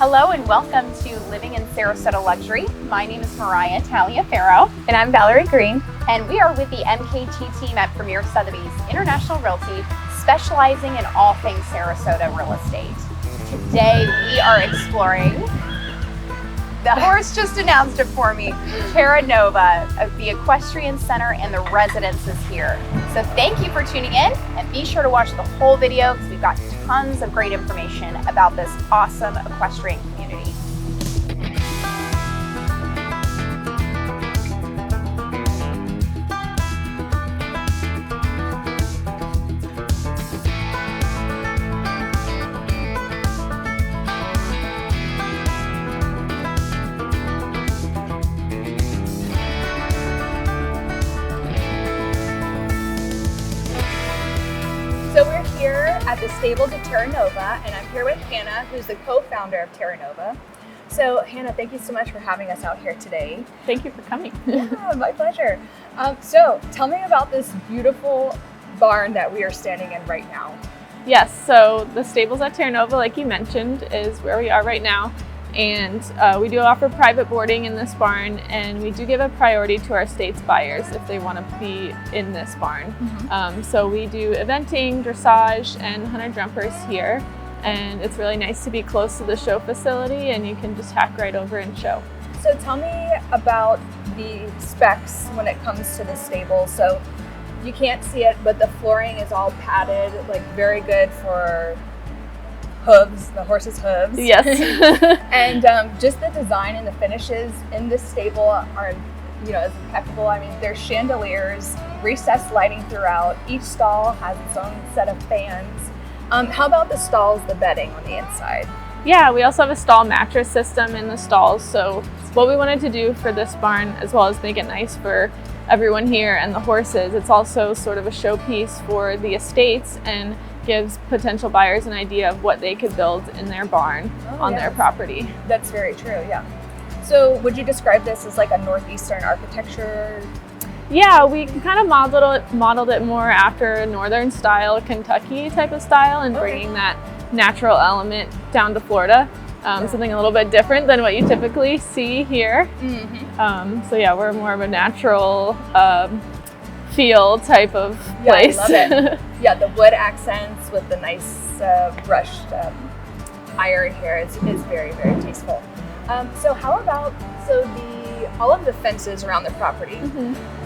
Hello and welcome to Living in Sarasota Luxury. My name is Moriah.Taliaferro. And I'm Valerie Green. And we are with the MKT team at Premier Sotheby's International Realty, specializing in all things Sarasota real estate. Today we are exploring, the horse just announced it for me, TerraNova, the Equestrian Center and the residences here. So thank you for tuning in, and be sure to watch the whole video because we've got tons of great information about this awesome equestrian community. So we're here at the stables of TerraNova, and I'm here with Hannah, who's the co-founder of TerraNova. So Hannah, thank you so much for having us out here today. Thank you for coming. Yeah, my pleasure. So tell me about this beautiful barn that we are standing in right now. Yes, so the stables at TerraNova, like you mentioned, is where we are right now. And we do offer private boarding in this barn, and we do give a priority to our state's buyers if they want to be in this barn. So we do eventing, dressage, and hunter jumpers here. And it's really nice to be close to the show facility, and you can just hack right over and show. So tell me about the specs when it comes to the stable. So you can't see it, but the flooring is all padded, like very good for hooves, the horse's hooves. Yes. And just the design and the finishes in this stable are, is impeccable. I mean, there's chandeliers, recessed lighting throughout. Each stall has its own set of fans. How about the stalls, the bedding on the inside? Yeah, we also have a stall mattress system in the stalls. So what we wanted to do for this barn, as well as make it nice for everyone here and the horses, it's also sort of a showpiece for the estates and gives potential buyers an idea of what they could build in their barn on their property. That's very true, yeah. So would you describe this as like a Northeastern architecture? Yeah, we kind of modeled it more after a Northern style, Kentucky type of style, and bringing that natural element down to Florida. Something a little bit different than what you typically see here. So yeah, we're more of a natural feel type of place. I love it. Yeah, the wood accents with the nice brushed iron here is very, very tasteful. So how about all of the fences around the property?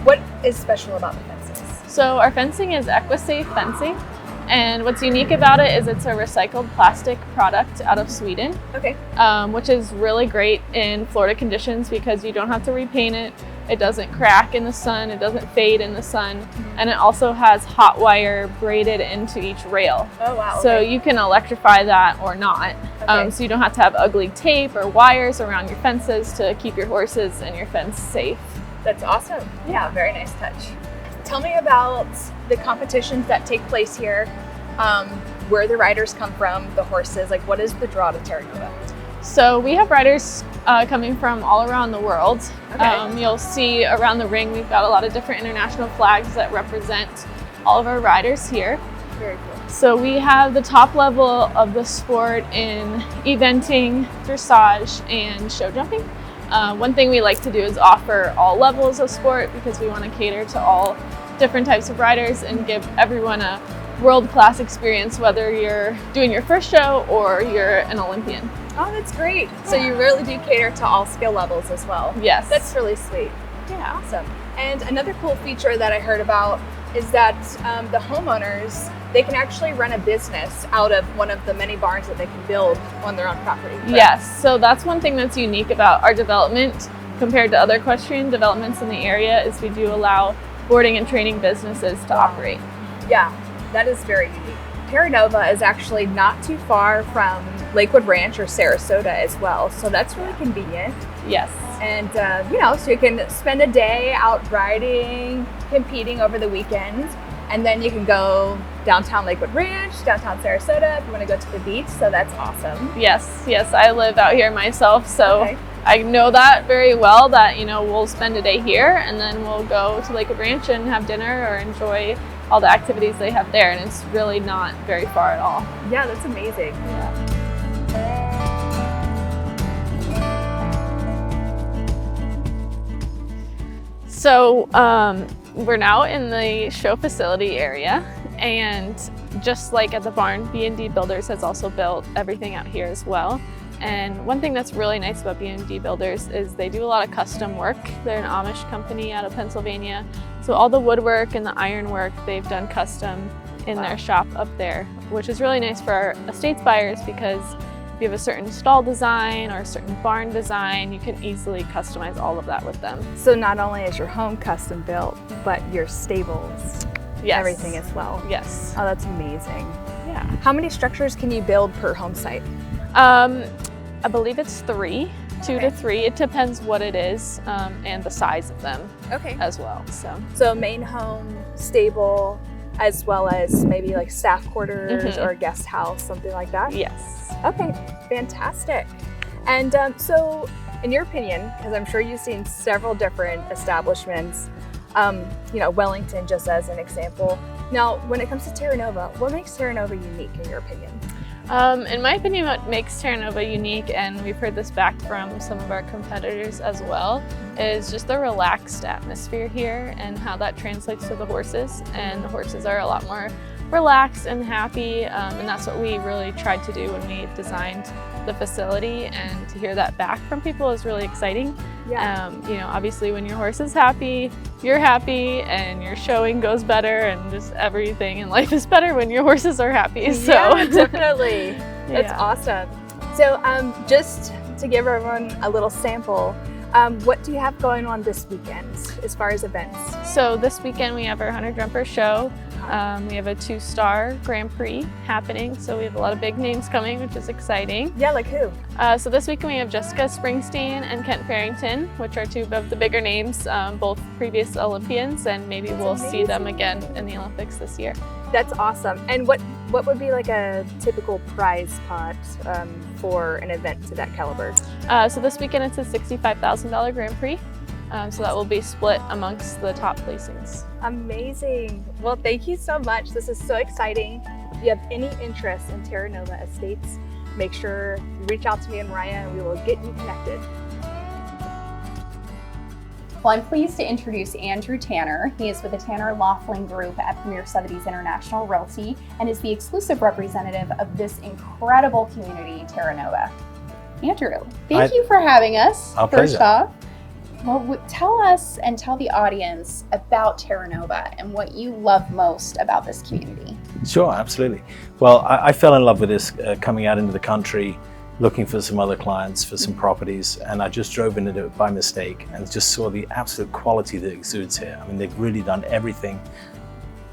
What is special about the fences? So our fencing is exquisite fencing, and what's unique about it is it's a recycled plastic product out of Sweden. Which is really great in Florida conditions because you don't have to repaint it. It doesn't crack in the sun, it doesn't fade in the sun, and it also has hot wire braided into each rail. Oh wow. So you can electrify that or not. So you don't have to have ugly tape or wires around your fences to keep your horses and your fence safe. That's awesome. Yeah, very nice touch. Tell me about the competitions that take place here, where the riders come from, the horses, like what is the draw to TerraNova? So we have riders coming from all around the world. You'll see around the ring we've got a lot of different international flags that represent all of our riders here. Very cool. So we have the top level of the sport in eventing, dressage, and show jumping. One thing we like to do is offer all levels of sport because we want to cater to all different types of riders and give everyone a world-class experience, whether you're doing your first show or you're an Olympian. Oh, that's great. So you really do cater to all skill levels as well. Yes. That's really sweet. Yeah. Awesome. And another cool feature that I heard about is that the homeowners, they can actually run a business out of one of the many barns that they can build on their own property. Correct? Yes. So that's one thing that's unique about our development compared to other equestrian developments in the area is we do allow boarding and training businesses to operate. Yeah, that is very unique. TerraNova is actually not too far from Lakewood Ranch or Sarasota as well, so that's really convenient. Yes. And so you can spend a day out riding, competing over the weekend, and then you can go downtown Lakewood Ranch, downtown Sarasota if you want to go to the beach, so that's awesome. Yes, I live out here myself, so I know that very well, that, you know, we'll spend a day here and then we'll go to Lakewood Ranch and have dinner or enjoy all the activities they have there. And it's really not very far at all. Yeah, that's amazing. Yeah. So we're now in the show facility area, and just like at the barn, B&D Builders has also built everything out here as well. And one thing that's really nice about B&D Builders is they do a lot of custom work. They're an Amish company out of Pennsylvania. So all the woodwork and the ironwork they've done custom in their shop up there, which is really nice for our estates buyers, because if you have a certain stall design or a certain barn design, you can easily customize all of that with them. So not only is your home custom built, but your stables, Yes. everything as well. Yes. Oh, that's amazing. Yeah. How many structures can you build per home site? I believe it's 3, 2 to 3. It depends what it is and the size of them Okay. as well. So main home, stable, as well as maybe like staff quarters or a guest house, something like that? Yes. Okay, fantastic. And so in your opinion, because I'm sure you've seen several different establishments, you know, Wellington just as an example. Now, when it comes to TerraNova, what makes TerraNova unique in your opinion? In my opinion, what makes TerraNova unique, and we've heard this back from some of our competitors as well, is just the relaxed atmosphere here and how that translates to the horses. And the horses are a lot more relaxed and happy, and that's what we really tried to do when we designed the facility, and to hear that back from people is really exciting. Yeah. You know, obviously when your horse is happy, you're happy, and your showing goes better, and just everything in life is better when your horses are happy. So Yeah, definitely. That's Yeah. awesome. So just to give everyone a little sample, what do you have going on this weekend as far as events? So this weekend we have our 100 Jumper show. We have a 2-star Grand Prix happening, so we have a lot of big names coming, which is exciting. Yeah, like who? So this weekend we have Jessica Springsteen and Kent Farrington, which are 2 of the bigger names, both previous Olympians, and maybe we'll see them again in the Olympics this year. That's awesome. And what would be like a typical prize pot for an event to that caliber? So this weekend it's a $65,000 Grand Prix. So that will be split amongst the top placings. Amazing. Well, thank you so much. This is so exciting. If you have any interest in TerraNova Estates, make sure you reach out to me and Moriah, and we will get you connected. Well, I'm pleased to introduce Andrew Tanner. He is with the Tanner Laughlin Group at Premier Sotheby's International Realty and is the exclusive representative of this incredible community, TerraNova. Andrew, thank you for having us. Our first pleasure. off. Well, tell us and tell the audience about TerraNova and what you love most about this community. Sure, absolutely. Well, I fell in love with this coming out into the country, looking for some other clients for some properties, and I just drove into it by mistake and just saw the absolute quality that exudes here. I mean, they've really done everything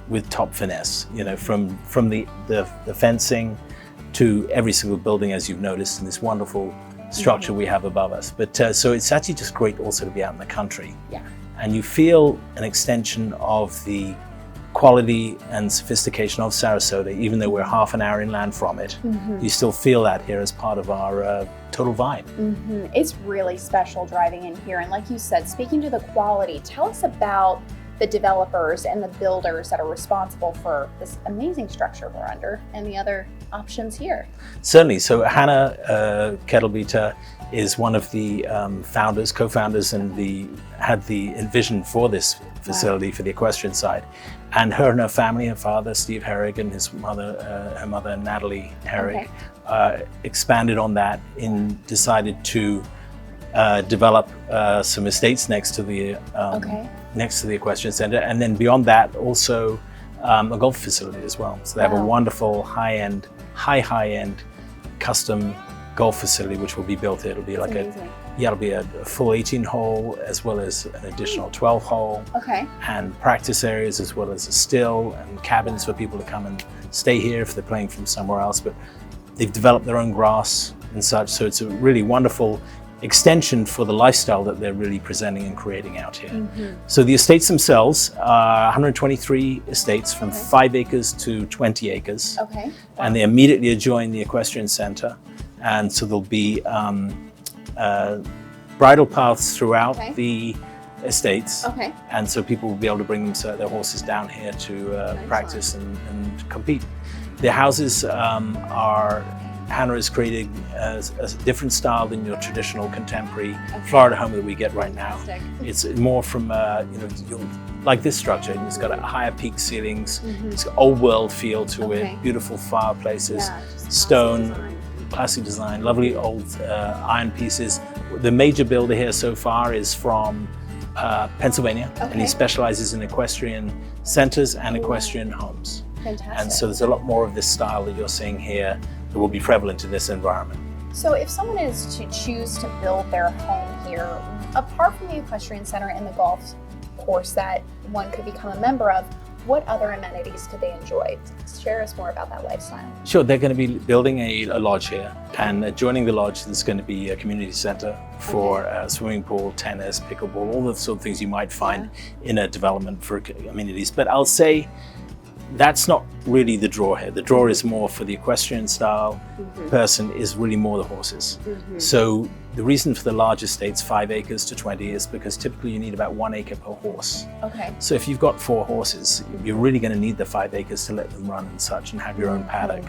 with top finesse, you know, from the fencing to every single building, as you've noticed, in this wonderful structure we have above us. But so it's actually just great also to be out in the country. Yeah. And you feel an extension of the quality and sophistication of Sarasota, even though we're half an hour inland from it. You still feel that here as part of our total vibe. It's really special driving in here. And like you said, speaking to the quality, tell us about the developers and the builders that are responsible for this amazing structure we're under and the other options here. Certainly. So Hannah Kettlebeater is one of the founders, co-founders, and had the vision for this facility for the equestrian side. And her family, her father, Steve Herrig, and his mother, her mother, Natalie Herrig, expanded on that and decided to develop some estates next to the equestrian center, and then beyond that also a golf facility as well. So they have a wonderful high-end custom golf facility which will be built here. It'll be like it'll be a full 18-hole as well as an additional 12-hole, and practice areas as well as a still and cabins for people to come and stay here if they're playing from somewhere else. But they've developed their own grass and such, so it's a really wonderful extension for the lifestyle that they're really presenting and creating out here. So the estates themselves are 123 estates from 5 acres to 20 acres. And they immediately adjoin the equestrian center. And so there'll be bridle paths throughout the estates. And so people will be able to bring their horses down here to practice and compete. The houses are Hannah is creating a different style than your traditional contemporary Florida home that we get right now. It's more from, like this structure. It's got a higher peak ceilings. It's got old world feel to it, beautiful fireplaces, stone, classic design, lovely old iron pieces. The major builder here so far is from Pennsylvania, and he specializes in equestrian centers and equestrian homes. Fantastic. And so there's a lot more of this style that you're seeing here that will be prevalent in this environment. So if someone is to choose to build their home here, apart from the equestrian center and the golf course that one could become a member of, what other amenities could they enjoy? Share us more about that lifestyle. Sure, they're going to be building a lodge here, and adjoining the lodge there's going to be a community center for swimming pool, tennis, pickleball, all the sort of things you might find in a development for amenities. But I'll say that's not really the draw here. The draw is more for the equestrian style person, is really more the horses. So the reason for the large estates, 5 acres to 20, is because typically you need about 1 acre per horse. So if you've got 4 horses, you're really going to need the 5 acres to let them run and such and have your own paddock.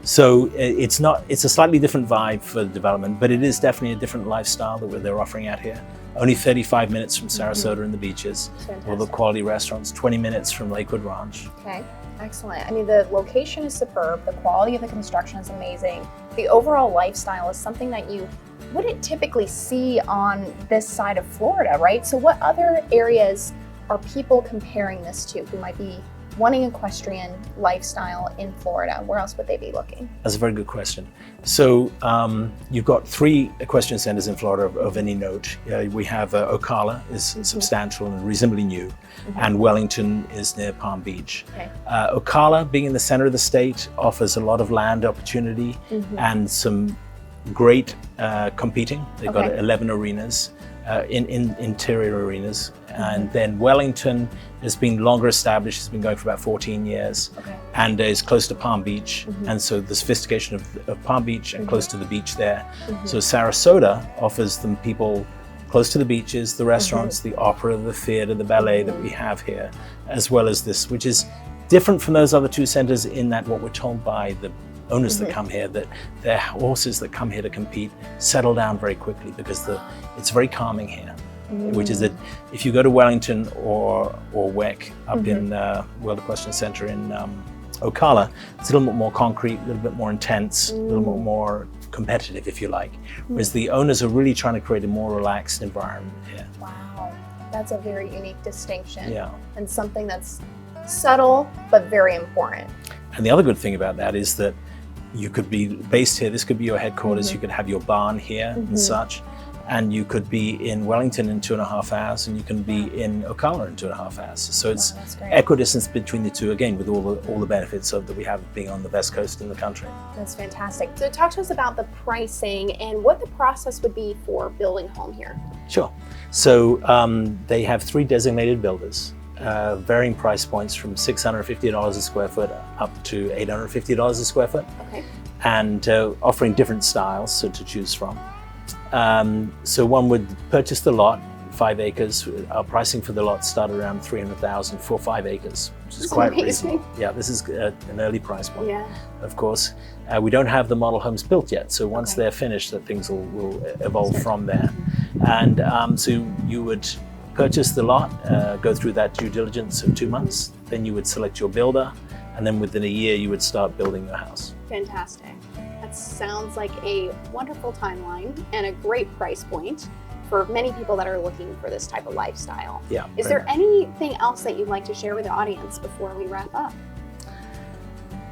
So it's a slightly different vibe for the development, but it is definitely a different lifestyle that they're offering out here. Only 35 minutes from Sarasota and the beaches, all the quality restaurants, 20 minutes from Lakewood Ranch. Okay, excellent. I mean, the location is superb, the quality of the construction is amazing. The overall lifestyle is something that you wouldn't typically see on this side of Florida, right? So what other areas are people comparing this to who might be wanting equestrian lifestyle in Florida? Where else would they be looking? That's a very good question. So you've got 3 equestrian centers in Florida of any note. We have Ocala is substantial and reasonably new, and Wellington is near Palm Beach. Ocala, being in the center of the state, offers a lot of land opportunity and some great competing. They've got 11 arenas, interior arenas. And then Wellington has been longer established, it's been going for about 14 years, and is close to Palm Beach. And so the sophistication of Palm Beach and close to the beach there. So Sarasota offers them people close to the beaches, the restaurants, the opera, the theater, the ballet that we have here, as well as this, which is different from those other 2 centers in that what we're told by the owners that come here, that their horses that come here to compete settle down very quickly because it's very calming here. Which is that if you go to Wellington or WEC up in World Equestrian Center in Ocala, it's a little bit more concrete, a little bit more intense, a little bit more competitive, if you like. Whereas the owners are really trying to create a more relaxed environment here. Wow, that's a very unique distinction. And something that's subtle but very important. And the other good thing about that is that you could be based here, this could be your headquarters, you could have your barn here and such. And you could be in Wellington in 2.5 hours, and you can be in Ocala in 2.5 hours. So it's equidistance between the 2, again, with all the benefits that we have being on the best coast in the country. That's fantastic. So talk to us about the pricing and what the process would be for building a home here. Sure. So they have 3 designated builders, varying price points from $650 a square foot up to $850 a square foot, and offering different styles to choose from. So one would purchase the lot, 5 acres. Our pricing for the lot start around $300,000 for 5 acres, which is quite reasonable. Yeah, this is an early price point, of course. We don't have the model homes built yet, so once they're finished, that things will evolve from there. And so you would purchase the lot, go through that due diligence of 2 months, then you would select your builder, and then within a year you would start building your house. Fantastic. That sounds like a wonderful timeline and a great price point for many people that are looking for this type of lifestyle. Is there anything else that you'd like to share with the audience before we wrap up?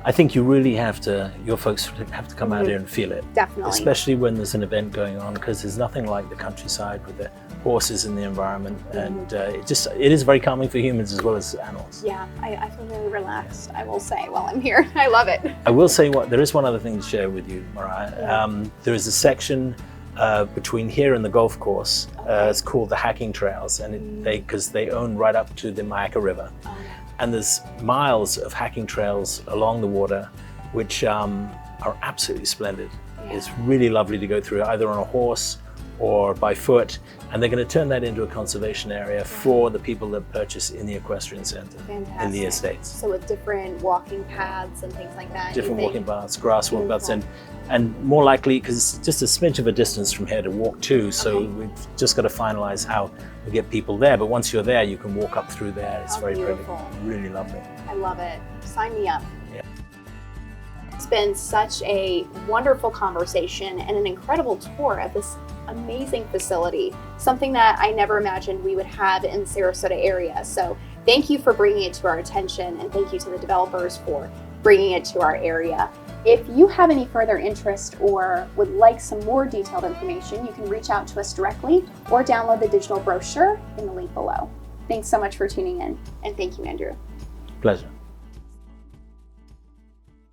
I think you really have to, your folks have to come out here and feel it. Definitely. Especially when there's an event going on, because there's nothing like the countryside with the horses in the environment. And it is very calming for humans as well as animals. Yeah, I feel very relaxed, I will say, while I'm here. I love it. I will say there is one other thing to share with you, Moriah. There is a section between here and the golf course. It's called the Hacking Trails, and because they own right up to the Maiaca River. And there's miles of hacking trails along the water, which are absolutely splendid. It's really lovely to go through, either on a horse or by foot. And they're going to turn that into a conservation area for the people that purchase in the Equestrian Center in the estates. So with different walking paths and things like that. Different walking paths, grass walking paths, and And more likely, because it's just a smidge of a distance from here to walk to, so we've just got to finalize how we get people there. But once you're there, you can walk up through there. It's very beautiful. Pretty, really lovely. I love it. Sign me up. Yeah. It's been such a wonderful conversation and an incredible tour of this amazing facility, something that I never imagined we would have in the Sarasota area. So thank you for bringing it to our attention, and thank you to the developers for bringing it to our area. If you have any further interest or would like some more detailed information, you can reach out to us directly or download the digital brochure in the link below. Thanks so much for tuning in, and thank you, Andrew. Pleasure.